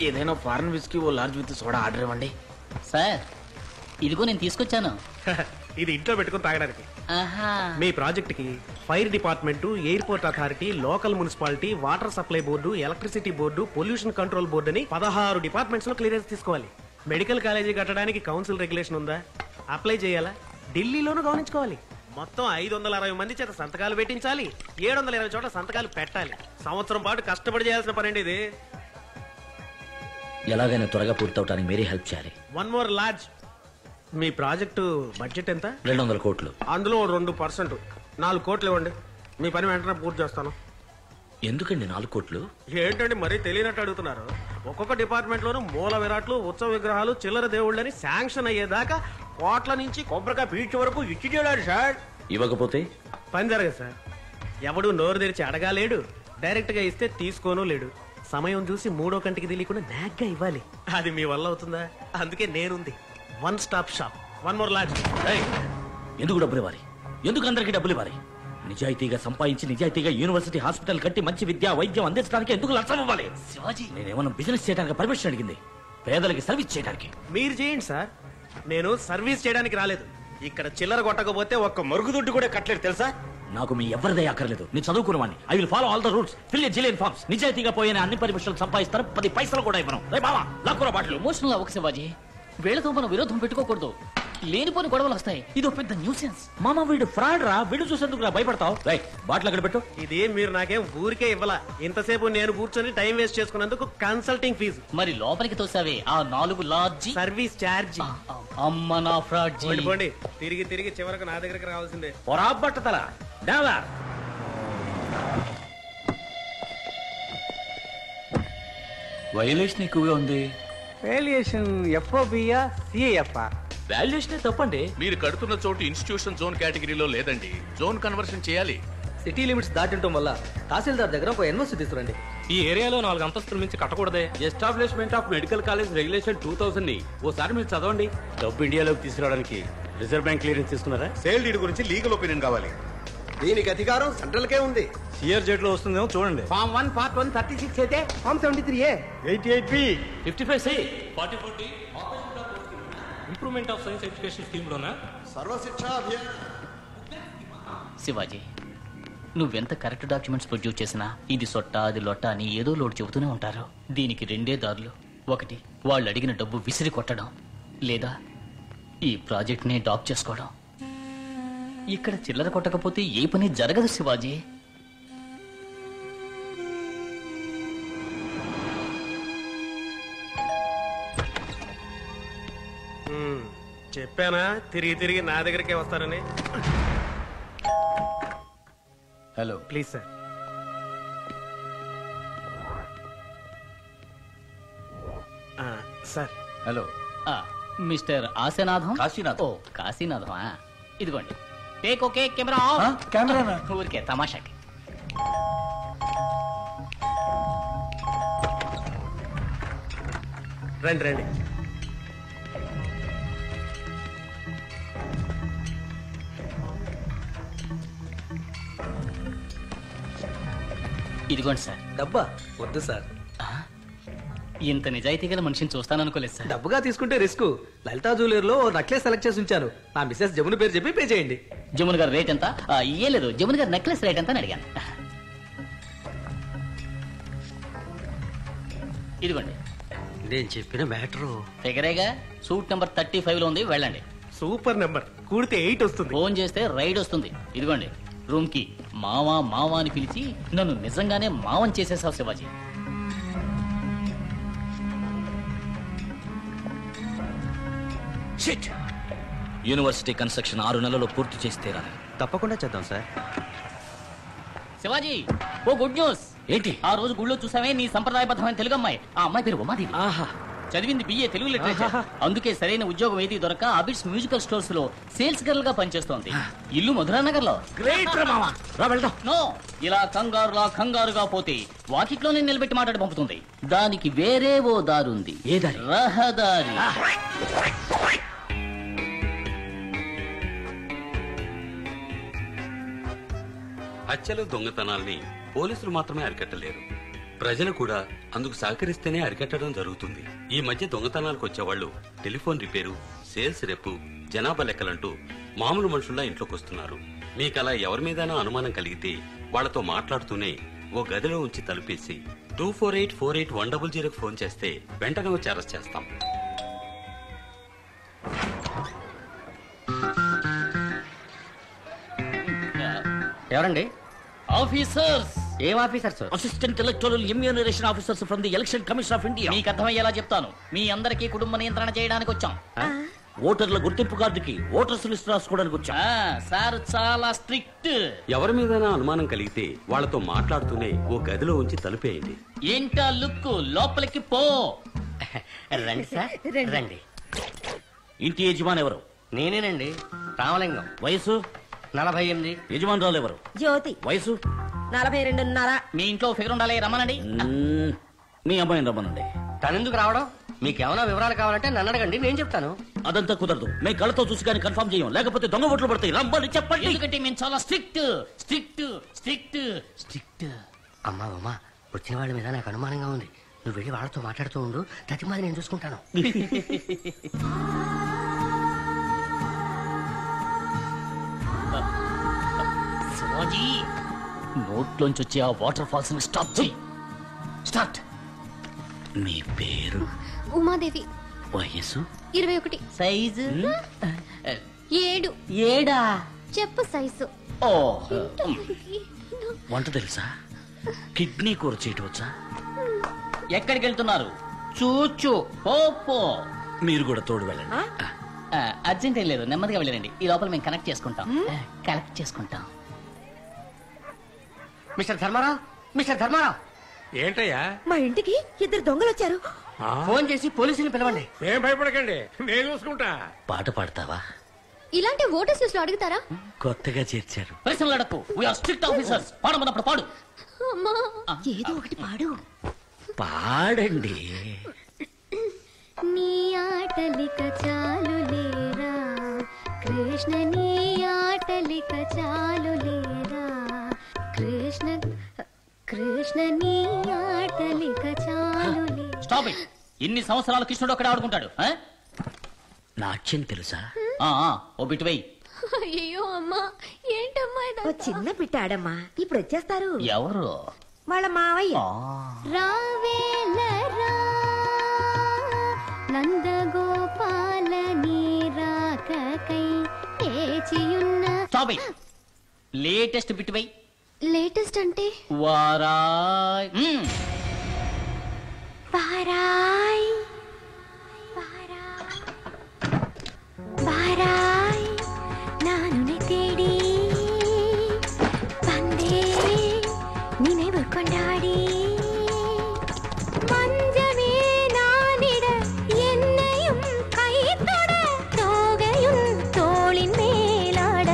ఏదైనా foreign whisky ఓ large with soda order ఇవ్వండి. సార్ ఇదిగో నేను తీసుకొచ్చాను. ఇది ఇంట్లో పెట్టుకుని తాగడానికి. ఆహా. మీ ప్రాజెక్ట్ కి fire department, airport authority, local municipality, water supply board, electricity board, pollution control board అని 16 డిపార్ట్మెంట్స్ లో క్లియరెన్స్ తీసుకోవాలి. మెడికల్ కాలేజీ కట్టడానికి కౌన్సిల్ రెగ్యులేషన్ ఉందా, అప్లై చేయాలా, ఢిల్లీలోనూ గమనించుకోవాలి. మొత్తం 560 మంది చేత సంతకాలు పెట్టించాలి, 720 చోట్ల సంతకాలు పెట్టాలి. సంవత్సరం పాటు కష్టపడి చేయాల్సిన పనండి ఇది. ఎలాగైనా త్వరగా పూర్తవటానికి మీరే హెల్ప్ చేయాలి. One more large. మీ ప్రాజెక్టు బడ్జెట్ ఎంత? 200 కోట్లు. అందులో 2% 4 కోట్లు ఇవ్వండి. మీ పని వెంటనే పూర్తి చేస్తాను. ఎందుకండి 4 కోట్లు? ఏంటండి మరీ తెలియనట్టు అడుగుతున్నారు. ఒక్కొక్క డిపార్ట్మెంట్ లోనూ మూల విరాట్లు, ఉత్సవ విగ్రహాలు, చిల్లర దేవుళ్ళని శాంక్షన్ అయ్యేదాకా కోట్ల నుంచి కొబ్బరికాయ పీచు వరకు ఇచ్చి చేయడాడు సార్. ఇవ్వకపోతే పని జరగదు సార్. ఎవడు నోరు తెరిచి అడగాలేడు, డైరెక్ట్ గా ఇస్తే తీసుకోను లేడు. సమయం చూసి 3వ కంటికి తెలియకుండా నాగ్గా ఇవ్వాలి. అది మీ వల్ల అవుతుందా? అందుకే నేనుంది. One stop shop. One more large. ఎందుకు డబ్బులు ఇవ్వాలి? ఎందుకు అందరికీ డబ్బులు ఇవ్వాలి? నిజాయితీగా సంపాదించి నిజాయితీగా యూనివర్సిటీ హాస్పిటల్ కట్టి మంచి విద్య వైద్యం అందించడానికి ఎందుకు లంచం ఇవ్వాలి? శివాజీ, నేనేమన్నా బిజినెస్ చేయడానికి పర్మిషన్ అడిగింది, పేదలకి సర్వీస్ చేయడానికి. మీరు చేయండి సార్, నేను సర్వీస్ చేయడానికి రాలేదు. ఇక్కడ చిల్లర కొట్టకపోతే ఒక్క మరుగుదొడ్డు కూడా కట్టలేదు తెలుసా? నాకు మీ ఎవరిదే అక్కర్లేదు. నేను చదువుకున్నవాడిని. I will follow all the rules, fill a zillion forms. నిజాయితీగా పోయిన అన్ని పర్మిషన్లు సంపాదిస్తారు, 10 పైసలు కూడా ఇవ్వను. రే బావా, లాక్కురా బాటలు. ఎమోషనల్ అవ్వకు శివాజీ. వీళ్ళతో మనం విరోధం పెట్టుకోకూడదు, లేనిపోని గొడవలు వస్తాయి. ఇదో పెద్ద న్యూసెన్స్. మామ వీడు ఫ్రాడ్ రా, వీడు చూసేందుకు రా భయపడతావు. రైట్, బాటిల్ అక్కడ పెట్టు. ఇది మీరు నాకేం ఊరికే ఇవ్వాలా. ఇంతసేపు నేను కూర్చొని టైం వేస్ట్ చేసుకున్నందుకు కన్సల్టింగ్ ఫీజు. మరి లోపలికి తోసావే ఆ 4 లార్జీ సర్వీస్ ఛార్జ్. అమ్మ నా ఫ్రాడ్ జీ. పోండి, తిరిగి తిరిగి చివరకు నా దగ్గరికి రావాల్సిందే. పొరాబట్టతల డావా. వైలేషన్ ఎక్కువగా ఉంది. వేలియేషన్ ఎఫ్ఓబియా సిఏఎఫ్ వాల్యుయేషన్ తప్పండి. మీరు కడుతున్న చోటు ఇన్స్టిట్యూషన్ జోన్ కేటగిరీలో లేదండి. జోన్ కన్వర్షన్ చేయాలి. సిటీ లిమిట్స్ దాటింటం వల్ల తహసీల్దార్ దగ్గర ఒక ఎన్ఓసి తీసుకురండి. ఈ ఏరియాలో 4 అంతస్తుల మించి కట్టకూడదే. Establishment of medical college regulation 2000 ని ఓసారి మీరు చదవండి. డబ్బు ఇండియాలోకి తీసుకురావడానికి రిజర్వ్ బ్యాంక్ క్లియరెన్స్ తీసుకున్నారా? సేల్ డీడ్ గురించి లీగల్ ఒపీనియన్ కావాలి. దీనికి అధికారం సెంట్రల్ కే ఉంది. సిఆర్జెడ్ లో వస్తుందేమో చూడండి. ఫామ్ 1 పార్ట్ 1 36 అయితే form 73A 88B 55C 44D improvement of science education scheme లోనా సర్వశిక్షా అభియాన్. శివాజీ, నువ్వెంత కరెక్ట్ డాక్యుమెంట్స్ ప్రొడ్యూస్ చేసినా ఇది సొట్ట అది లొట్ట అని ఏదో లోటు చెబుతూనే ఉంటారు. దీనికి 2 దారులు. ఒకటి, వాళ్ళు అడిగిన డబ్బు విసిరి కొట్టడం, లేదా ఈ ప్రాజెక్ట్ ని డాప్ చేసుకోవడం. ఇక్కడ చిల్లర కొట్టకపోతే ఏ పని జరగదు శివాజీ. చెప్పానా తిరిగి తిరిగి నా దగ్గరికే వస్తారని. Hello please sir. Sir hello mister Ashanatham. Kashinatham. ఓ కాశీనాథం. ఇదిగోండి, టేక్ ఓకే కెమెరా. కెమెరా ఊరికే తమాషాకి. రండి రండి. ఇదిగోండి సార్. డబ్బా వద్దు సార్. ఇంత నిజాయితీ గల మనిషిని చూస్తాననుకోలేదు సార్. డబ్బుగా తీసుకుంటే రిస్క్. లలితా జ్యువెలర్ లో నెక్లెస్ సెలెక్ట్ చేసి ఉంచాను. నా మిసెస్ జమున పేరు చెప్పి పే చేయండి. జమున్ గారు రేట్ ఎంత? ఏ లేదు, జమున్ గారు నెక్లెస్ రేట్ ఎంత అని అడిగాను. ఇదిగోండి. నేను చెప్పిన మ్యాటరు ఫిగరేగా. సూట్ నెంబర్ 35 లో ఉంది, వెళ్ళండి. Super number. కూడితే 8 వస్తుంది. ఫోన్ చేస్తే రైడ్ వస్తుంది. ఇదిగోండి రూమ్ కి. మావా మావా అని పిలిచి నన్ను నిజంగానే మావని చేసేసావు శివాజీ. షిట్. యూనివర్సిటీ కన్స్ట్రక్షన్ 6 నెలల్లో పూర్తి చేసి తీరాలి. తప్పకుండా చేద్దాం సార్. శివాజీ, ఓ గుడ్ న్యూస్. ఏంటి? ఆ రోజు గుళ్ళో చూసామే నీ సంప్రదాయబద్ధమైన తెలుగు అమ్మాయి. ఆ అమ్మాయి పేరు ఉమాదేవి. ఆహా. చదివింది BA తెలుగు లిటరేచర్. అందుకే సరైన ఉద్యోగం ఏది దొరక అబిడ్స్ మ్యూజికల్ స్టోర్స్ లో సేల్స్ గర్ల్ గా పనిచేస్తోంది. ఇల్లు మధురానగర్ లో. నో, ఇలా కంగారుగా పోతే వాకిట్లోనే నిలబెట్టి మాట్లాడి పంపుతుంది. దానికి వేరే ఓ దారుంది. ఏ దారి? రహదారి. హత్యలు దొంగతనాల్ని పోలీసులు మాత్రమే అరికట్టలేరు. ప్రజలు కూడా అందుకు సహకరిస్తేనే అరికట్టడం జరుగుతుంది. ఈ మధ్య దొంగతనాలకు వచ్చేవాళ్ళు టెలిఫోన్ రిపేరు, సేల్స్ రెప్పు, జనాభా లెక్కలంటూ మామూలు మనుషుల్లా ఇంట్లోకి వస్తున్నారు. మీకు అలా ఎవరి మీదైనా అనుమానం కలిగితే వాళ్లతో మాట్లాడుతూనే ఓ గదిలో ఉంచి తలుపేసి 24848100 ఫోన్ చేస్తే వెంటనే వచ్చి అరెస్ట్ చేస్తాం. ఎవరండి? ఆఫీసర్స్. ఏం officer sir? Assistant electoral ఇమ్యూనరేషన్ officers from the election commission of India. మీకు అర్థమయ్యేలా చెప్తాను. మీ అందరికీ కుటుంబ నియంత్రణ చేయడానికి వచ్చాం. ఓటర్ల గుర్తింపు కార్డుకి ఓటర్స్ లిస్ట్ రాసుకోవడానికి వచ్చాం. సార్ చాలా స్ట్రిక్ట్. ఎవరి మీదైనా అనుమానం కలిగితే వాళ్లతో మాట్లాడుతూనే ఓ గదిలో ఉంచి తలుపేయండి. ఏంటా లుక్? లోపలికి పో. రండి సార్, రండి. ఇంటి యజమాని ఎవరు? నేనేనండి, రామలింగం. వయసు? 48. యజమానురాలు ఎవరు? జ్యోతి. వయసు? 42.5. మీ ఇంట్లో ఫిగర్ ఉండాలి, రమ్మనండి. మీ అమ్మాయిని రమ్మనండి. తనెందుకు రావడం? మీకేమైనా వివరాలు కావాలంటే నన్ను అడగండి, నేను చెప్తాను. అదంతా కుదరదు. మేము కళ్ళతో చూసి కానీ కన్ఫర్మ్ చేయం, లేకపోతే దొంగ ఓట్లు పడతాయి. రమ్మని చెప్పండి. ఎందుకంటే మేము చాలా స్ట్రిక్ట్ స్ట్రిక్ట్ స్ట్రిక్ట్ స్ట్రిక్ట్. అమ్మా వచ్చిన వాళ్ళ మీద నాకు అనుమానంగా ఉంది. నువ్వు వెళ్ళి వాళ్ళతో మాట్లాడుతూ ఉండు, ప్రతిమాది నేను చూసుకుంటాను. శివాజీ, నోట్లోంచి వచ్చే ఆ వాటర్ ఫాల్స్ ని స్టాప్ చేయి. స్టార్ట్. మీ పేరు? ఉమాదేవి. వయసు? 21. సైజు? 7. 7. చెప్పు సైజు. ఓ, వంట తెలుసా? కిడ్నీ కూర చేయటం వచ్చా? ఎక్కడికి వెళ్తున్నారు? చూచు పో. మీరు కూడా తోడు వెళ్ళండి. అర్జెంట్ ఏం లేదు, నెమ్మదిగా వెళ్ళండి. ఈ లోపల మేము కనెక్ట్ చేసుకుంటాం. మిస్టర్ ధర్మారావు. ఏంటయ్యా? మా ఇంటికి 2 దొంగలు వచ్చారు. ఫోన్ చేసి పోలీసుని పిలవండి. ఏం భయపడకండి, నేను చూసుకుంటా. పాట పాడతావా? ఇలాంటి ఓటర్స్ లిస్ట్ లో అడుగుతారా? కొత్తగా చేర్చారు. ప్రశ్నలు అడక్కు. We're strict officers. పాడమన్నప్పుడు పాడు. అమ్మా, ఏదో ఒకటి పాడు. పాడండి. నీ ఆటలిక చాలు లేరా కృష్ణ, నీ ఆటలిక చాలు లేరా కృష్ణ, కృష్ణ నీ ఆటలిక చాలు లేరా. Stop it. ఇన్ని సంవత్సరాలు కృష్ణుడు అక్కడ ఆడుకుంటాడు. నాట్యం తెలుసా? ఓ బిట్ వెయ్యి. అయ్యో అమ్మా, ఏంటమ్మా ఓ చిన్న పిట్టాడమ్మా, ఇప్పుడు వచ్చేస్తారు. ఎవరు? వాళ్ళ మావయ్య. రావేలరా నందగోపాల నీ రాకకై వేచియున్న. Stop it. లేటెస్ట్ బిట్ వెయ్యి. లేటెస్ట్ అంటే? వారాయ్. వారాయ్ வாராய் நான் உன்னை தேடி வந்தேன் நினைவு கொண்டாடி மஞ்சமே நானிட என்னையும் கைத்தொட தோகையும் தோளின் மேலாட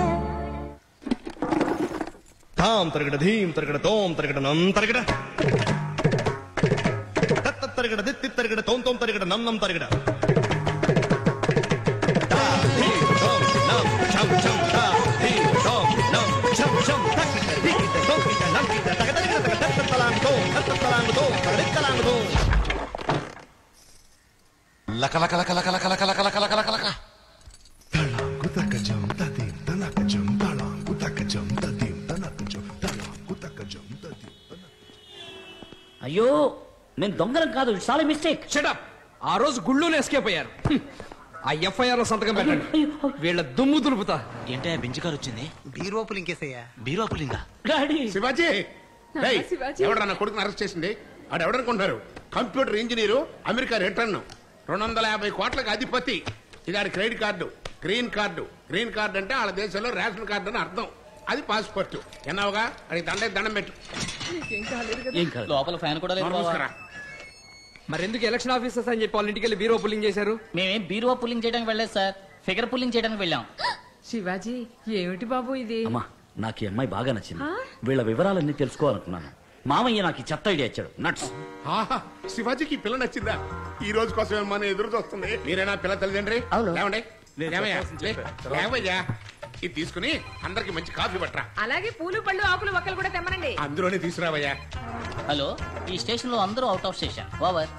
தாம் தரகட தீம் தரகட தோம் தரகட நம் தரகட தத்த தரகட தித்தி தரகட தோம் தோம் தரகட நம் நம் தரகட లక లక లక లక లక లక లక లక లక లక తలాంగు తకజం తదిం తనకజం తలాంగు తకజం తదిం తనకజం తలాంగు తకజం తదిం. అయ్యో, నేను దొంగలం కాదు. It's all mistake. షటప్. ఆ రోజు గుళ్ళోనే ఎస్కేప్ అయ్యారు. ఆ ఎఫ్ఐఆర్ లో సంతకం పెట్టండి. వీళ్ళ దుమ్ము దులుపుతా. ఏంటయ్యా బెంచ్ కారు వచ్చింది? బీరోపులు ఇంకేసయ్యా. బీరోపులింగా? డాడీ, శివాజీ, ఎవడన్నా నా కొడుకుని అరెస్ట్ చేసింది? ఆడు ఎవడనుకుంటారు? కంప్యూటర్ ఇంజనీరు, అమెరికా రిటర్న్, 250 కోట్లకు అధిపతి. ఇది ఆడి credit card, green card. Green card అంటే వాళ్ళ దేశంలో రేషన్ కార్డు అని అర్థం. అది పాస్పోర్ట్. ఎన్నావుగా అడిగి దండం పెట్టు. ఏం కాదు. లోపల ఫ్యాన్ కూడా లేదు. చూసుకురా. మరెందుకు ఎలక్షన్ ఆఫీసర్స్ అని చెప్పి వాళ్ళ ఇంటికి వెళ్ళి బీరో పుల్లింగ్ చేశారు? మేమేం బీరువా పుల్లింగ్ చేయడానికి వెళ్ళలేదు సార్, ఫిగర్ పుల్లింగ్ చేయడానికి వెళ్ళాం. శివాజీ, ఏమిటి బాబు ఇది? అమ్మా, నాకు ఈ అమ్మాయి బాగా నచ్చింది. వీళ్ళ వివరాలన్నీ తెలుసుకోవాలనుకున్నాను. మామయ్య నాకు ఈ చెత్త ఐడియా ఇచ్చాడు. నట్స్. ఆహా, శివాజీకి పిల్ల నచ్చిందా? ఈ రోజు కోసం ఏమన్నా ఎదురు చూస్తుంది. మీరేనా పిల్ల తల్లిదండ్రి? లేవండి. లేవయ్యా, ఇది తీసుకుని అందరికి మంచి కాఫీ పట్టరా. అలాగే పూలు పళ్ళు ఆకులు ఒక్కలు కూడా తెమ్మనండి. అందులోనే తీసుకురావయ్యా. హలో, ఈ స్టేషన్ లో అందరూ అవుట్ ఆఫ్ స్టేషన్. ఓవర్.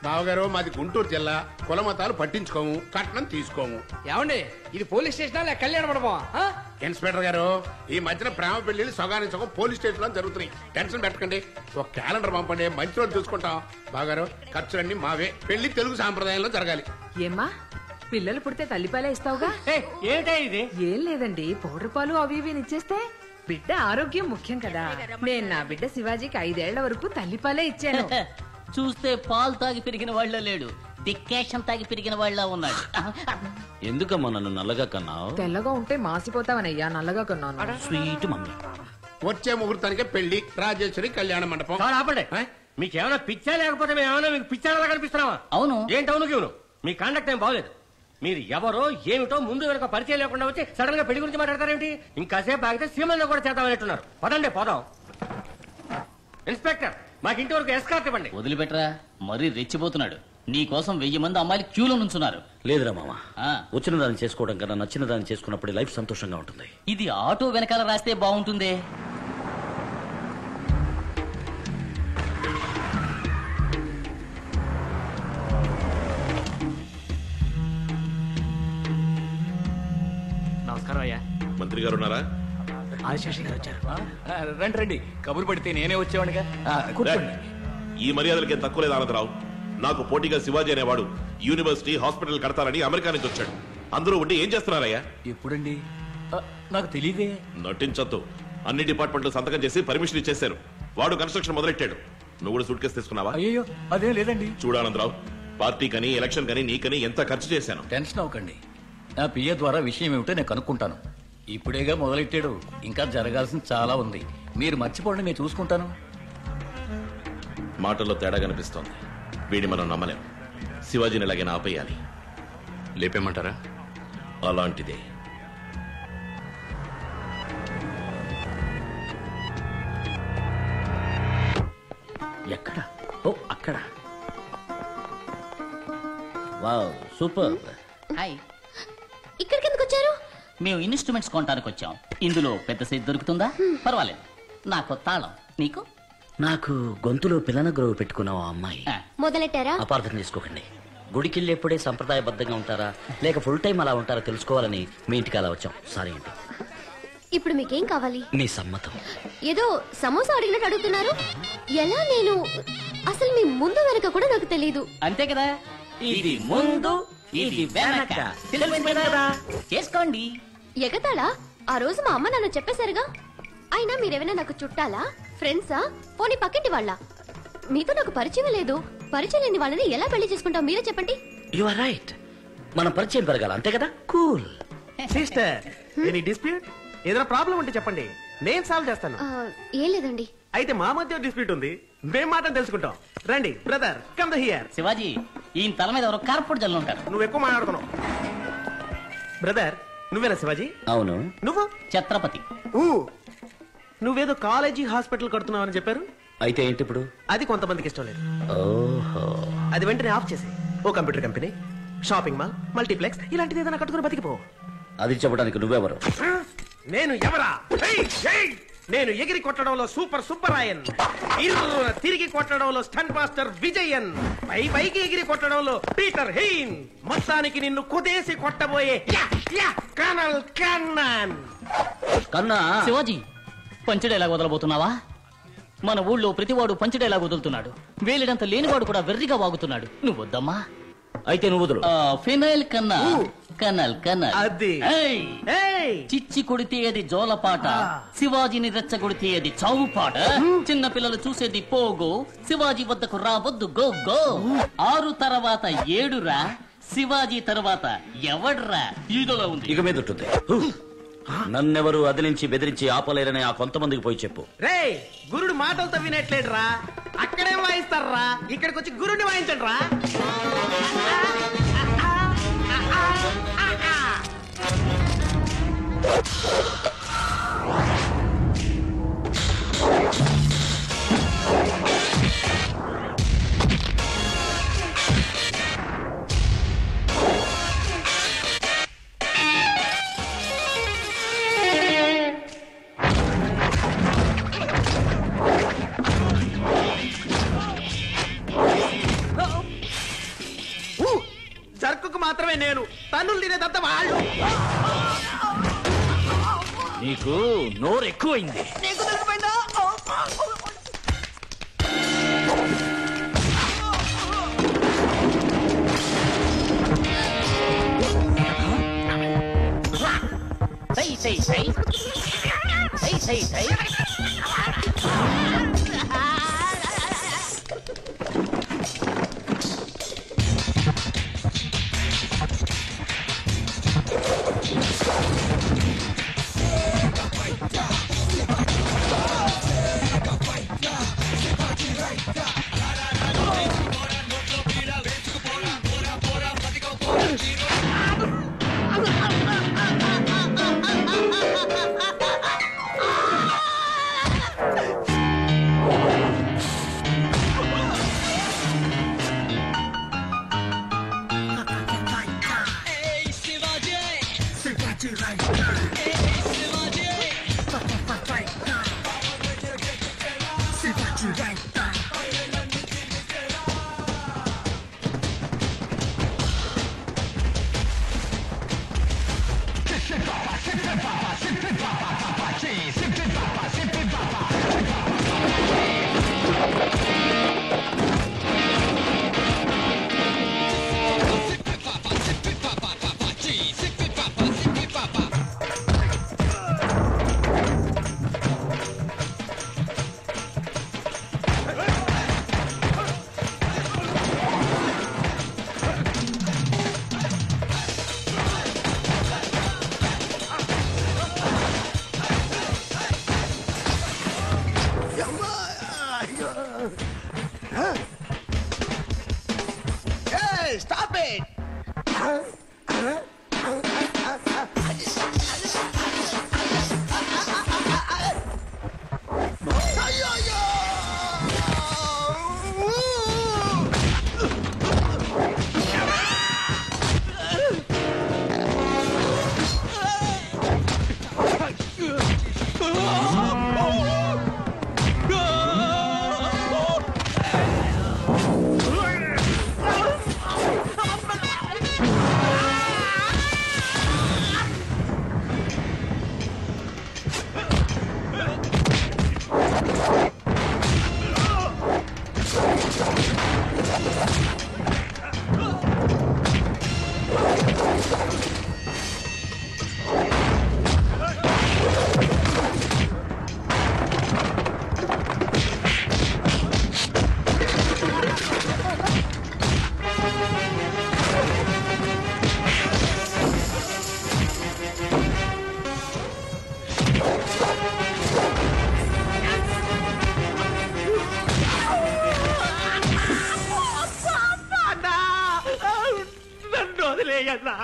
బావగారు మాది గుంటూరు జిల్లా, కుల మతాలు పట్టించుకోము, కట్నం తీసుకోము. ఏమండి ఇది పోలీస్ స్టేషనా లేక కళ్యాణ మండపమా? ఇన్స్పెక్టర్ గారు, ఈ మధ్యన ప్రేమ పెళ్లిళ్ళు సగానికి సగం పోలీస్ స్టేషన్ లో జరుగుతున్నాయి. టెన్షన్ పెట్టకండి, ఒక క్యాలెండర్ పంపండి, మంచి రోజు చూసుకుంటాం. బావగారు ఖర్చులన్నీ మావే. పెళ్లి తెలుగు సాంప్రదాయంలో జరగాలి. ఏమ్మా పిల్లలు పుడితే తల్లిపాలే ఇస్తావుగా? ఏంటే ఇది? ఏం లేదండి, పౌడర్ పాలు అవి ఇవి ఇచ్చేస్తే బిడ్డ ఆరోగ్యం ముఖ్యం కదా. నేను నా బిడ్డ శివాజీకి 5 ఏళ్ల వరకు తల్లిపాలే ఇచ్చాను. చూస్తే పాలు తాగి పెరిగిన వాళ్ళ లేడు, డిక్కేషన్ తాగి పెరిగిన వాళ్ళ ఉన్నాడు. ఎందుకమ్మా నన్ను నల్లగా కన్నావు? తెల్లగా ఉంటే మాసిపోతావనయ్యా, నల్లగా కొన్నాను. Sweet mummy. వచ్చే ముహూర్తానికే పెళ్లి, రాజేశ్వరి కళ్యాణ మండపం. ఆపండి. మీకేమైనా పిచ్చా లేకపోతే మేమేమైనా మీకు పిచ్చాలా కనిపిస్తున్నావా? అవును. ఏంటి అవును కేవను? మీ కాండక్ట్ ఏం బాగలేదు. మీరు ఎవరో ఏమిటో ముందు వెనక పరిచయం లేకుండా వచ్చి సడన్ గా పెళ్లి గురించి మాట్లాడతారేంటి? ఇంకాసేపు ఆగితే సీమల్లో కూడా చేద్దామనేట్టున్నారు. పదండి పోదాం. ఇన్స్పెక్టర్, మాకు ఇంటి వరకు ఎస్కార్ట్ ఇవ్వండి. వదిలిపెట్టరా, మరీ రెచ్చిపోతున్నాడు. నీ కోసం 1000 మంది అమ్మాయిలు క్యూలో నుంచున్నారు. లేదురా మామ, వచ్చిన దాన్ని చేసుకోవడం కన్నా నచ్చిన దాన్ని చేసుకున్నప్పుడు లైఫ్ సంతోషంగా ఉంటుంది. ఇది ఆటో వెనకాల రాస్తే బాగుంటుందే. నమస్కారం అయ్యా. మంత్రి గారు ఉన్నారా? ఆశేషి గారు వచ్చారు. రండి రండి, కబురు పడితే నేనే వచ్చేవాడిగా. కూర్చోండి. ఈ మర్యాదలకే తక్కువ లేదు ఆనందరావు. నాకు పోటీగా శివాజీ అనేవాడు యూనివర్సిటీ హాస్పిటల్ కడతారని అమెరికా నుంచి వచ్చాడు. అందరూ ఉండి ఏం చేస్తున్నారయ్యా? ఎప్పుడండి? నాకు తెలియదే. నటించొద్దు. అన్ని డిపార్ట్మెంట్లు సంతకం చేసి పర్మిషన్ ఇచ్చేశారు. వాడు కన్స్ట్రక్షన్ మొదలెట్టాడు. నువ్వు కూడా సూట్ కేసు తీసుకున్నావా? అయ్యో అదే లేదండి. చూడానందరావు, పార్టీ కని ఎలక్షన్ కని నీకని ఎంత ఖర్చు చేశాను. టెన్షన్ అవ్వకండి. నా పిఏ ద్వారా విషయం ఏమిటో నేను కనుక్కుంటాను. ఇప్పుడేగా మొదలెట్టాడు, ఇంకా జరగాల్సింది చాలా ఉంది. మీరు మర్చిపోండి, నేను చూసుకుంటాను. మాటల్లో తేడా కనిపిస్తోంది. వీడి మనం నమ్మలేం. శివాజీని ఎలాగైనా ఆపేయాలి. లేపేమంటారా? అలాంటిదే. ఎక్కడ? ఓ అక్కడ. Wow, super. హాయ్. ఇక్కడికి ఎందుకు వచ్చారు? మేము ఇన్స్ట్రుమెంట్స్ కొనడానికి వచ్చాం. ఇందులో పెద్ద సైజ్ దొరుకుతుందా? పర్వాలేదు. నాకు తాళం, నీకు? నాకు గొంతులో పిల్లన గ్రోవ్ పెట్టుకున్నావు ఆ అమ్మాయి. మొదలెట్టారా? అపార్థం చేసుకోకండి. గుడికిళ్ళి ఎప్పుడే సంప్రదాయబద్ధంగా ఉంటారా లేక ఫుల్ టైం అలా ఉంటారా తెలుసుకోవాలని మీ ఇంటికి అలా వచ్చాం. సారీ అండి. ఇప్పుడు మీకేం కావాలి? మీ సమ్మతం. ఏదో సమోసా అడిగినట్టు అడుగుతున్నారు. ఎలా? నేను అసలు మీ ముందు వెనక కూడా నాకు తెలియదు. అంతే కదా. ఇది ముందు, ఇది వెనక. చేసుకోండి. ఎగతాళా? ఆ రోజు మా అమ్మ నాన్న చెప్పేశారుగా. అయినా మీరేమైనా నాకు చుట్టాలా, ఫ్రెండ్సా, పోనీ పక్కింటి వాళ్ళ? మీతో నాకు పరిచయం లేదు. పరిచయం లేని వాళ్ళని ఎలా పెళ్లి చేసుకుంటాం మీరే చెప్పండి. You are right. మన పరిచయం పెరగాలి, అంతే కదా. కూల్. Sister, any dispute? ఏదైనా ప్రాబ్లం ఉంటే చెప్పండి, నేను సాల్వ్ చేస్తాను. ఏం లేదండి. అయితే మా మధ్య డిస్ప్యూట్ ఉంది, మేం మాత్రం తెలుసుకుంటాం. రండి brother, come the here. Shivaji, ఈయన తల మీద ఎవరో కార్పొరేట్ జల్లు ఉంటారు. నువ్వు ఎక్కువ మాట్లాడుతున్నావు. బ్రదర్, నువ్వేనా శివాజీ? అవును. నువ్వు? ఛత్రపతి. నువ్వేదో కాలేజీ హాస్పిటల్ కడుతున్నావు అని చెప్పారు. అయితే ఏంటి ఇప్పుడు? అది కొంతమందికి ఇష్టం లేదు. ఓహో. అది వెంటనే ఆఫ్ చేసి ఓ computer company, shopping mall, multiplex ఇలాంటిది ఏదైనా కట్టుకుని బతికిపో. అది చెప్పడానికి నువ్వెవరు? నేను ఎవరా? నేను ఎగిరి కొట్టడంలో సూపర్ సుబ్బరాయన్, తిరిగి కొట్టడంలో స్టంట్ మాస్టర్ విజయన్, పైకి ఎగిరి కొట్టడంలో పీటర్ హెయిన్, మొత్తానికి నిన్ను కుదేసి కొట్టబోయే కర్నల్ కన్నాన్. కన్నా. శివాజీ, పంచడి ఎలా వదలబోతున్నావా? మన ఊళ్ళో ప్రతివాడు పంచడి ఎలా వదులుతున్నాడు. వేలిడంత లేనివాడు కూడా వెర్రిగా వాగుతున్నాడు. నువ్వు వద్దమ్మా. అయితే నువ్వు వదులు. ఫినైల్ కన్నా కనల్ కనల్. అది చిచ్చి కొడితే అది జోలపాట, శివాజీని రెచ్చగొడితే అది చావు పాట. చిన్న పిల్లలు చూసేది పోగో, శివాజీ వద్దకు రావద్దు గో గో. 6 తర్వాత 7 రా, శివాజీ తర్వాత ఎవడ్రా? ఈదోలో ఉంది. ఇక మీద ఉంటుంది. నన్నెవరు అదిలించి బెదిరించి ఆపలేరని ఆ కొంతమందికి పోయి చెప్పు. రే, గురుడు మాటలతో వినట్లేడురా. అక్కడేం వాయిస్తారా, ఇక్కడికి వచ్చి గురుడిని వాయించండి రా. తినడమే నేను, తన్నులు తినేదంతా వాళ్ళు. నీకు నోరు ఎక్కువైంది. Stop it! నన్ను వదిలేయన్నా.